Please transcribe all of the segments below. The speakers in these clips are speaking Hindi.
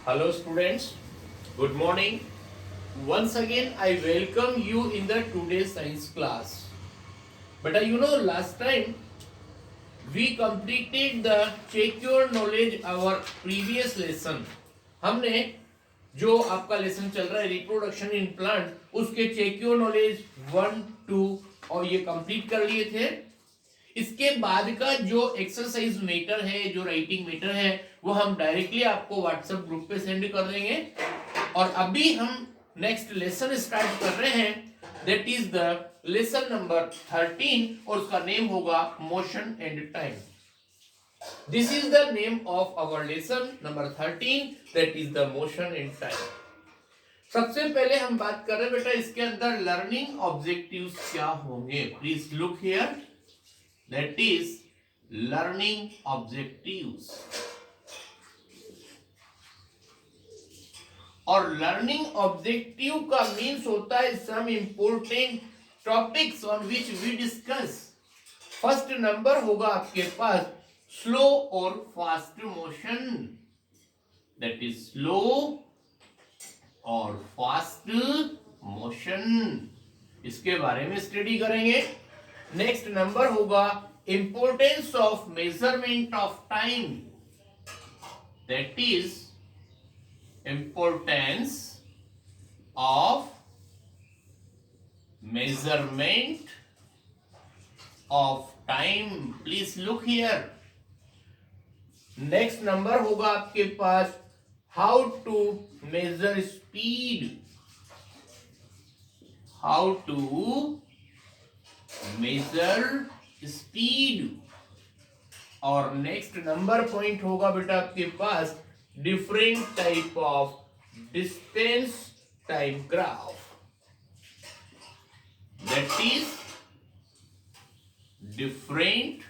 Hello students, good morning. Once again I welcome you in the today's science class. But last time we completed the check your knowledge our previous lesson. हमने जो आपका लेसन चल रहा है रिप्रोडक्शन इन प्लांट उसके चेक योर नॉलेज 1, 2 और ये कंप्लीट कर लिए थे। इसके बाद का जो एक्सरसाइज मेटर है, जो राइटिंग मेटर है, वो हम डायरेक्टली आपको व्हाट्सएप ग्रुप पे सेंड कर देंगे। और अभी हम नेक्स्ट लेसन स्टार्ट कर रहे हैं, that is the lesson number 13 और उसका नेम होगा motion and time. This is the name of our lesson number 13, that is the motion and time. सबसे पहले हम बात कर रहे हैं बेटा इसके अंदर लर्निंग ऑब्जेक्टिव्स क्या होंगे। Please look here, that is learning objectives। और लर्निंग ऑब्जेक्टिव का मीन्स होता है some important topics on which we discuss. First number होगा आपके पास स्लो और fast motion, that is slow और फास्ट मोशन, इसके बारे में स्टडी करेंगे। नेक्स्ट नंबर होगा importance of measurement of time, that is importance of measurement of time. Please look here. Next number होगा आपके पास how to measure speed, how to measure speed. और नेक्स्ट नंबर पॉइंट होगा बेटा आपके पास different type of distance time graph, that is different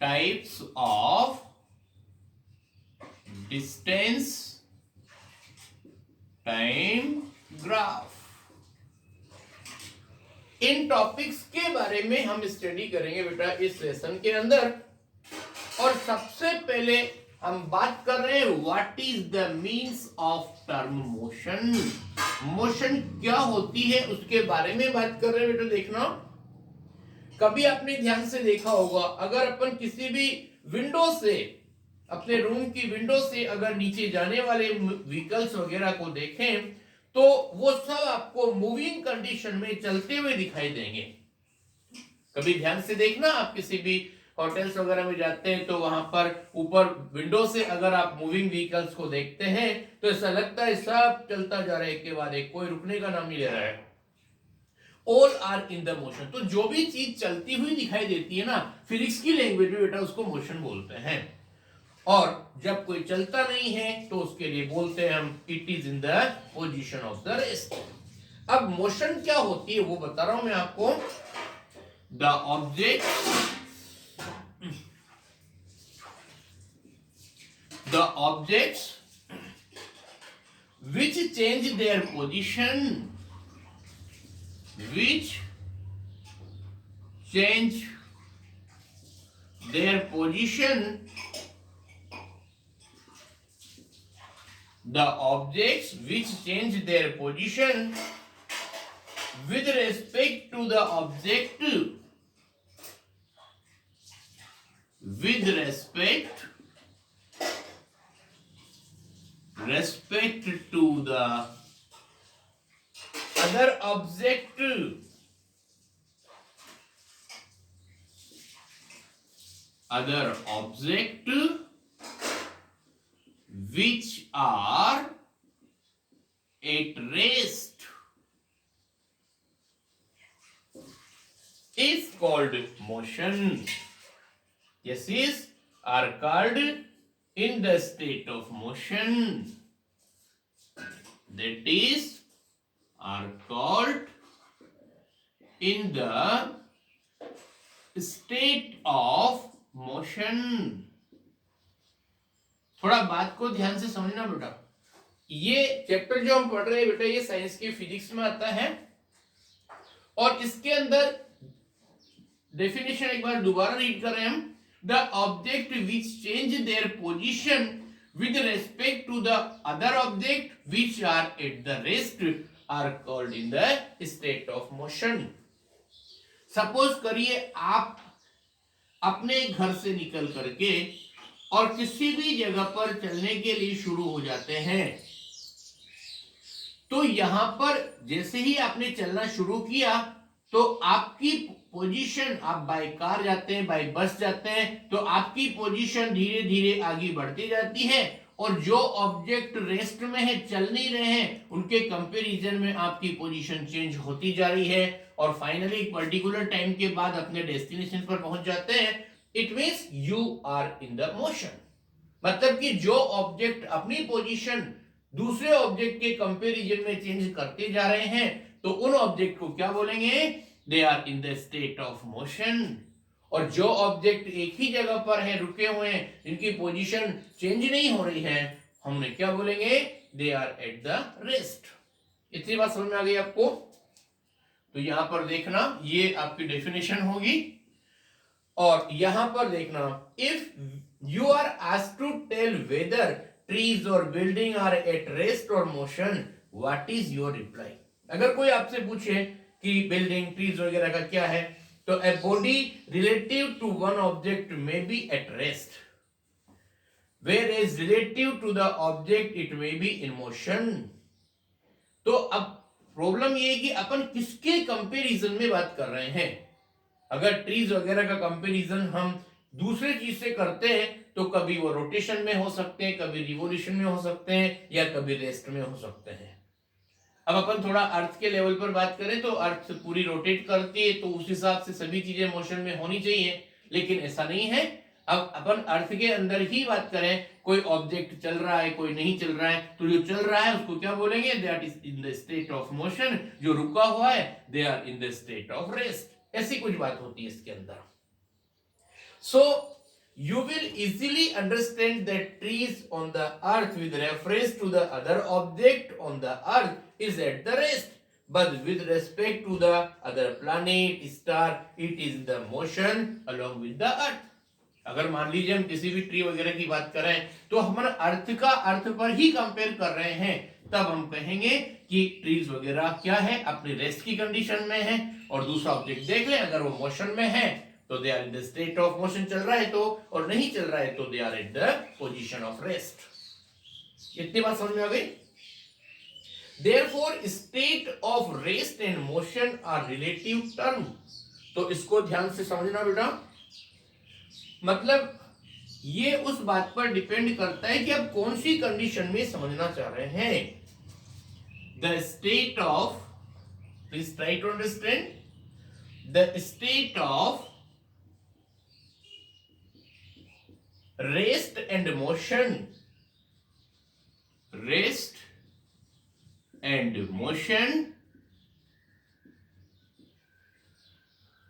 types of distance time graph. इन टॉपिक्स के बारे में हम स्टडी करेंगे बेटा इस लेसन के अंदर। और सबसे पहले हम बात कर रहे हैं what is the means of term motion. Motion क्या होती है उसके बारे में बात कर रहे हैं बेटा। देखना, कभी आपने ध्यान से देखा होगा, अगर अपन किसी भी विंडो से, अपने रूम की विंडो से अगर नीचे जाने वाले व्हीकल्स वगैरह को देखें तो वो सब आपको मूविंग कंडीशन में चलते हुए दिखाई देंगे। कभी ध्यान से देखना, आप किसी भी होटल्स वगैरह में जाते हैं तो वहां पर ऊपर विंडो से अगर आप मूविंग व्हीकल्स को देखते हैं तो ऐसा लगता है सब चलता जा रहा है, एक के बाद एक, कोई रुकने का नाम नहीं ले रहा है। All are in the motion. तो जो भी चीज चलती हुई दिखाई देती है ना, फिजिक्स की लैंग्वेज में बेटा उसको मोशन बोलते हैं। और जब कोई चलता नहीं है तो उसके लिए बोलते हैं हम it is in the position of the rest. अब मोशन क्या होती है वो बता रहा हूं मैं आपको। The objects which change their position, which change their position, the objects which change their position with respect to the object, with respect to the other object, which are at rest is called motion. Yes, are called in the state of motion, that is are called in the state of motion। थोड़ा बात को ध्यान से समझना बेटा। ये चैप्टर जो हम पढ़ रहे हैं बेटा ये साइंस की फिजिक्स में आता है और इसके अंदर डेफिनेशन एक बार दोबारा रीड कर रहे हैं हम। The object which change their position with respect to the other object which are at the rest are called in the state of motion. Suppose करिए आप अपने घर से निकल करके और किसी भी जगह पर चलने के लिए शुरू हो जाते हैं, तो यहां पर जैसे ही आपने चलना शुरू किया तो आपकी पोजीशन, आप बाय कार जाते हैं, बाय बस जाते हैं, तो आपकी पोजीशन धीरे धीरे आगे बढ़ती जाती है और जो ऑब्जेक्ट रेस्ट में है, चल नहीं रहे हैं, उनके कंपैरिजन में आपकी पोजीशन चेंज होती जा रही है और फाइनली एक पर्टिकुलर टाइम के बाद अपने डेस्टिनेशन पर पहुंच जाते हैं. It means you are in the motion. मतलब कि जो ऑब्जेक्ट अपनी पोजीशन दूसरे ऑब्जेक्ट के कंपैरिजन में चेंज करते जा रहे हैं, तो उन ऑब्जेक्ट को क्या बोलेंगे? They are in the state of motion. और जो ऑब्जेक्ट एक ही जगह पर है, रुके हुए हैं, जिनकी पोजीशन चेंज नहीं हो रही है, हमने क्या बोलेंगे? They are at the rest. इतनी बात समझ में आ गई आपको? तो यहां पर देखना, ये आपकी डेफिनेशन होगी. और यहां पर देखना, if you are asked to tell whether trees or building are at rest or motion, what is your reply? अगर कोई आपसे पूछे कि बिल्डिंग, ट्रीज वगैरह का क्या है, तो a body relative to one object may be at rest, whereas relative to the object it may be in motion. तो अब प्रॉब्लम ये है कि अपन किसके कंपैरिजन में बात कर रहे हैं. अगर ट्रीज वगैरह का कंपैरिजन हम दूसरे चीज से करते हैं तो कभी वो रोटेशन में हो सकते हैं, कभी रिवोल्यूशन में हो सकते हैं, या कभी रेस्ट में हो सकते हैं. अब अपन थोड़ा अर्थ के लेवल पर बात करें तो अर्थ पूरी रोटेट करती है, तो उस हिसाब से सभी चीजें मोशन में होनी चाहिए, लेकिन ऐसा नहीं है. अब अपन अर्थ के अंदर ही बात करें, कोई ऑब्जेक्ट चल रहा है, कोई नहीं चल रहा है, तो जो चल रहा है उसको क्या बोलेंगे? That is in the state of motion. जो रुका हुआ है, they are in the state of rest. ऐसी कुछ बात होती है इसके अंदर. So you will easily understand that trees on the earth with reference to the other object on the earth is at the rest, but with respect to the other planet, star, it is the motion along with the earth. अगर मान लीजिए हम किसी भी ट्री वगैरह की बात करें तो हमारा अर्थ का अर्थ पर ही कंपेयर कर रहे हैं, तब हम कहेंगे कि ट्रीज वगैरह क्या है, अपनी रेस्ट की कंडीशन में है. और दूसरा ऑब्जेक्ट देख लें, अगर वो मोशन में है तो they are in the state of motion, चल रहा है तो, और नहीं चल रहा है तो they are at the position of rest. इतनी बात समझ में आ गई? Therefore state of rest and motion are relative term. तो इसको ध्यान से समझना बेटा. मतलब ये उस बात पर डिपेंड करता है कि आप कौन सी कंडीशन में समझना चाह रहे हैं. The state of, please try to understand, the state of rest and motion, rest and motion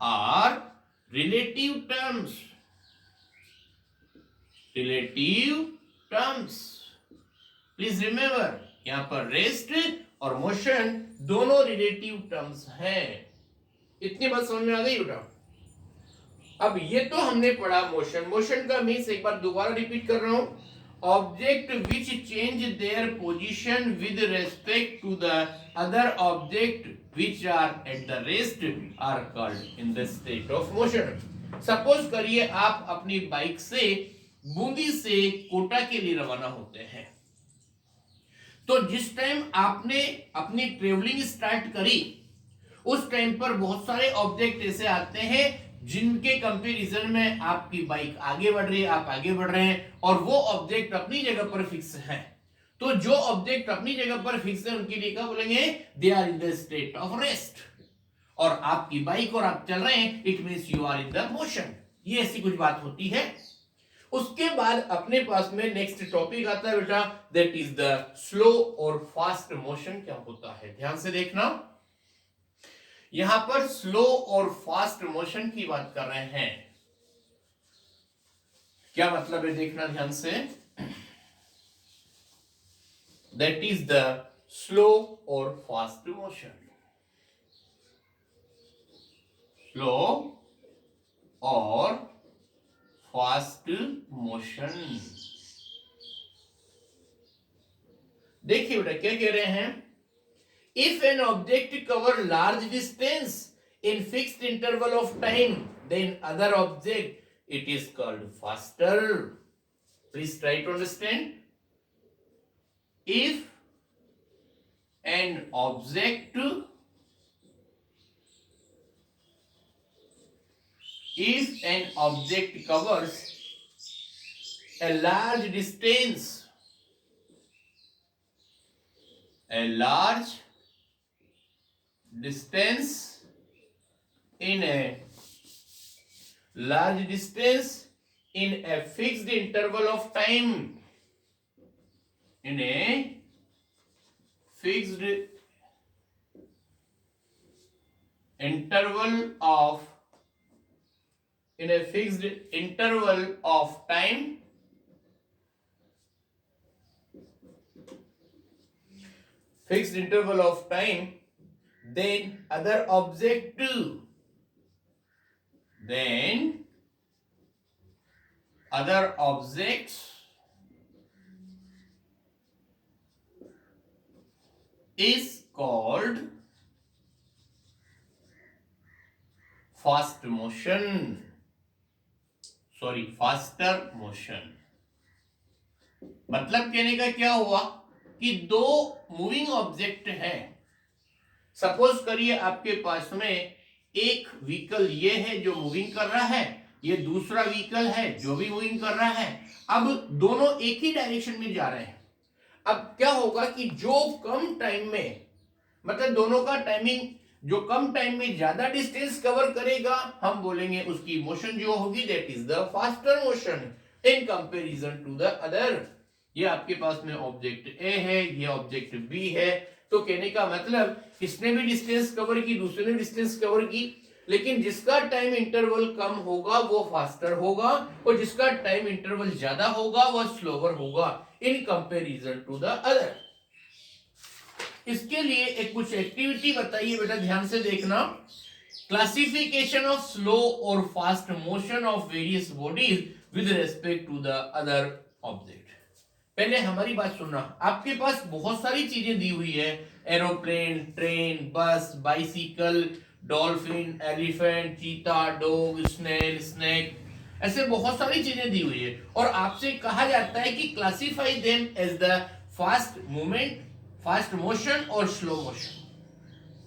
are relative terms, relative terms. Please remember, यहां पर रेस्ट और मोशन दोनों रिलेटिव टर्म्स हैं. इतनी बात समझ में आ गई बेटा? अब ये तो हमने पढ़ा मोशन. मोशन का मीन्स एक बार दोबारा रिपीट कर रहा हूं, object which change their position with respect to the other object which are at the rest are called in the state of motion. Suppose करिए आप अपनी बाइक से बूंदी से कोटा के लिए रवाना होते हैं, तो जिस टाइम आपने अपनी ट्रेवलिंग स्टार्ट करी उस टाइम पर बहुत सारे ऑब्जेक्ट ऐसे आते हैं जिनके कंपैरिजन में आपकी बाइक आगे बढ़ रही है, आप आगे बढ़ रहे हैं, और वो ऑब्जेक्ट अपनी जगह पर फिक्स है. तो जो ऑब्जेक्ट अपनी जगह पर फिक्स है उनके लिए क्या बोलेंगे? They are in the state of rest. और आपकी बाइक और आप चल रहे हैं, it means you are in the motion. ये ऐसी कुछ बात होती है. उसके बाद अपने पास में नेक्स्ट टॉपिक आता है बेटा, दैट इज द स्लो और फास्ट मोशन. क्या होता है ध्यान से देखना. यहां पर स्लो और फास्ट मोशन की बात कर रहे हैं. क्या मतलब है देखना ध्यान से. दैट इज द स्लो और फास्ट मोशन. स्लो और फास्ट मोशन. देखिए बेटा क्या कह रहे हैं, if an object cover large distance in fixed interval of time then other object it is called faster. Please try to understand. If an object covers a large distance in a fixed interval of time, in a fixed interval of time, then other object is called faster motion. मतलब कहने का क्या हुआ कि दो मूविंग ऑब्जेक्ट हैं. सपोज करिए आपके पास में एक व्हीकल ये है जो मूविंग कर रहा है, ये दूसरा व्हीकल है जो भी मूविंग कर रहा है. अब दोनों एक ही डायरेक्शन में जा रहे हैं. अब क्या होगा कि जो कम टाइम में, मतलब दोनों का टाइमिंग, जो कम टाइम में ज्यादा डिस्टेंस कवर करेगा, हम बोलेंगे उसकी मोशन जो होगी that is the faster motion in comparison to the other. ये आपके पास में ऑब्जेक्ट ए है, ये ऑब्जेक्ट बी है. तो कहने का मतलब इसने भी डिस्टेंस कवर की, दूसरे ने डिस्टेंस कवर की, लेकिन जिसका टाइम इंटरवल कम होगा वो फास्टर होगा और जिसका टाइम इंटरवल ज्यादा होगा वो स्लोअर होगा in comparison to the other. इसके लिए एक कुछ एक्टिविटी बताइए बेटा, ध्यान से देखना. क्लासिफिकेशन ऑफ स्लो और fast motion of various bodies with respect to the other object. पहले हमारी बात सुनना. आपके पास बहुत सारी चीजें दी हुई है, एरोप्लेन, ट्रेन, बस, बाइसिकल, डॉल्फिन, एलिफेंट, चीता, डॉग, स्नेल, स्नेक, ऐसे बहुत सारी चीजें दी हुई है और आपसे कहा जाता है कि classify them as the fast movement, fast motion और स्लो मोशन.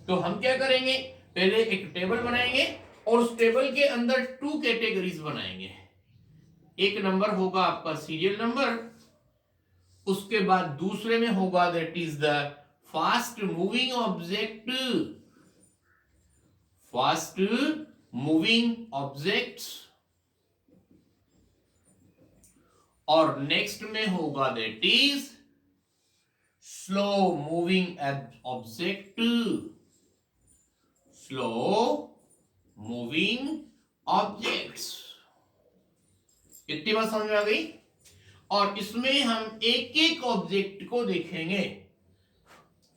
तो हम क्या करेंगे, पहले एक टेबल बनाएंगे और उस टेबल के अंदर 2 कैटेगरीज बनाएंगे. एक नंबर होगा आपका सीरियल नंबर, उसके बाद दूसरे में होगा that is the fast moving object, fast moving objects, और नेक्स्ट में होगा that is slow moving object, slow moving objects. कितनी बात समझ में आ गई? और इसमें हम एक एक ऑब्जेक्ट को देखेंगे.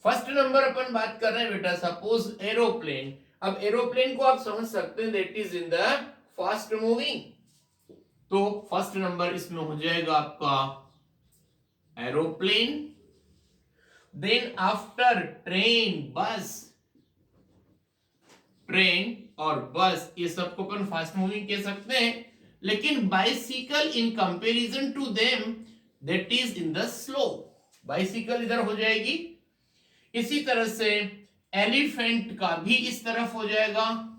फर्स्ट नंबर अपन बात कर रहे हैं बेटा, सपोज एरोप्लेन. अब एरोप्लेन को आप समझ सकते हैं that is in the fast moving. तो फर्स्ट नंबर इसमें हो जाएगा आपका एरोप्लेन. देन आफ्टर ट्रेन, बस, ट्रेन और बस ये सबको अपन फास्ट मूविंग कह सकते हैं, लेकिन bicycle in comparison to them that is in the slow. Bicycle इधर हो जाएगी. इसी तरह से एलिफेंट का भी इस तरफ हो जाएगा.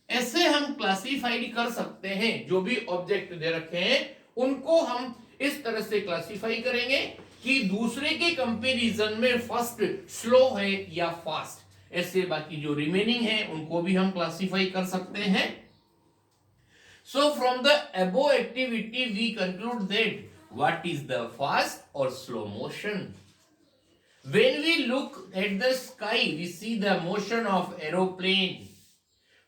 ऐसे हम क्लासिफाइड कर सकते हैं. जो भी ऑब्जेक्ट दे रखे हैं उनको हम इस तरह से क्लासिफाई करेंगे कि दूसरे के कंपैरिजन में फर्स्ट स्लो है या फास्ट. ऐसे बाकी जो रिमेनिंग है उनको भी हम क्लासिफाई कर सकते हैं. So from the above activity we conclude that what is the fast or slow motion. When we look at the sky we see the motion of aeroplane.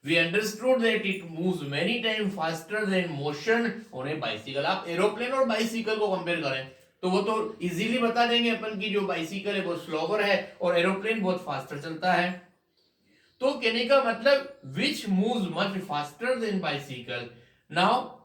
We understood that it moves many times faster than motion on a bicycle. आप एरोप्लेन और बाइसिकल को कंपेयर करें तो वो तो इजीली बता देंगे अपन की जो बाइसिकल है वो स्लोवर है और एरोप्लेन बहुत फास्टर चलता है. तो कहने का मतलब which moves much faster than bicycle. Now,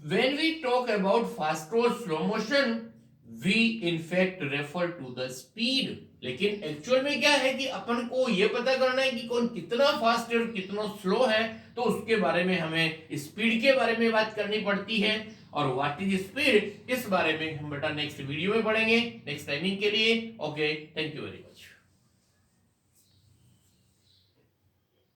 when we talk about fast or slow motion, we in fact refer to the speed, लेकिन एक्चुअल में क्या है कि अपन को यह पता करना है कि कौन कितना फास्ट है और कितना स्लो है, तो उसके बारे में हमें स्पीड के बारे में बात करनी पड़ती है। और व्हाट इज स्पीड, इस बारे में हम बेटा नेक्स्ट वीडियो में पढ़ेंगे। नेक्स्ट टाइमिंग के लिए okay, thank you very much.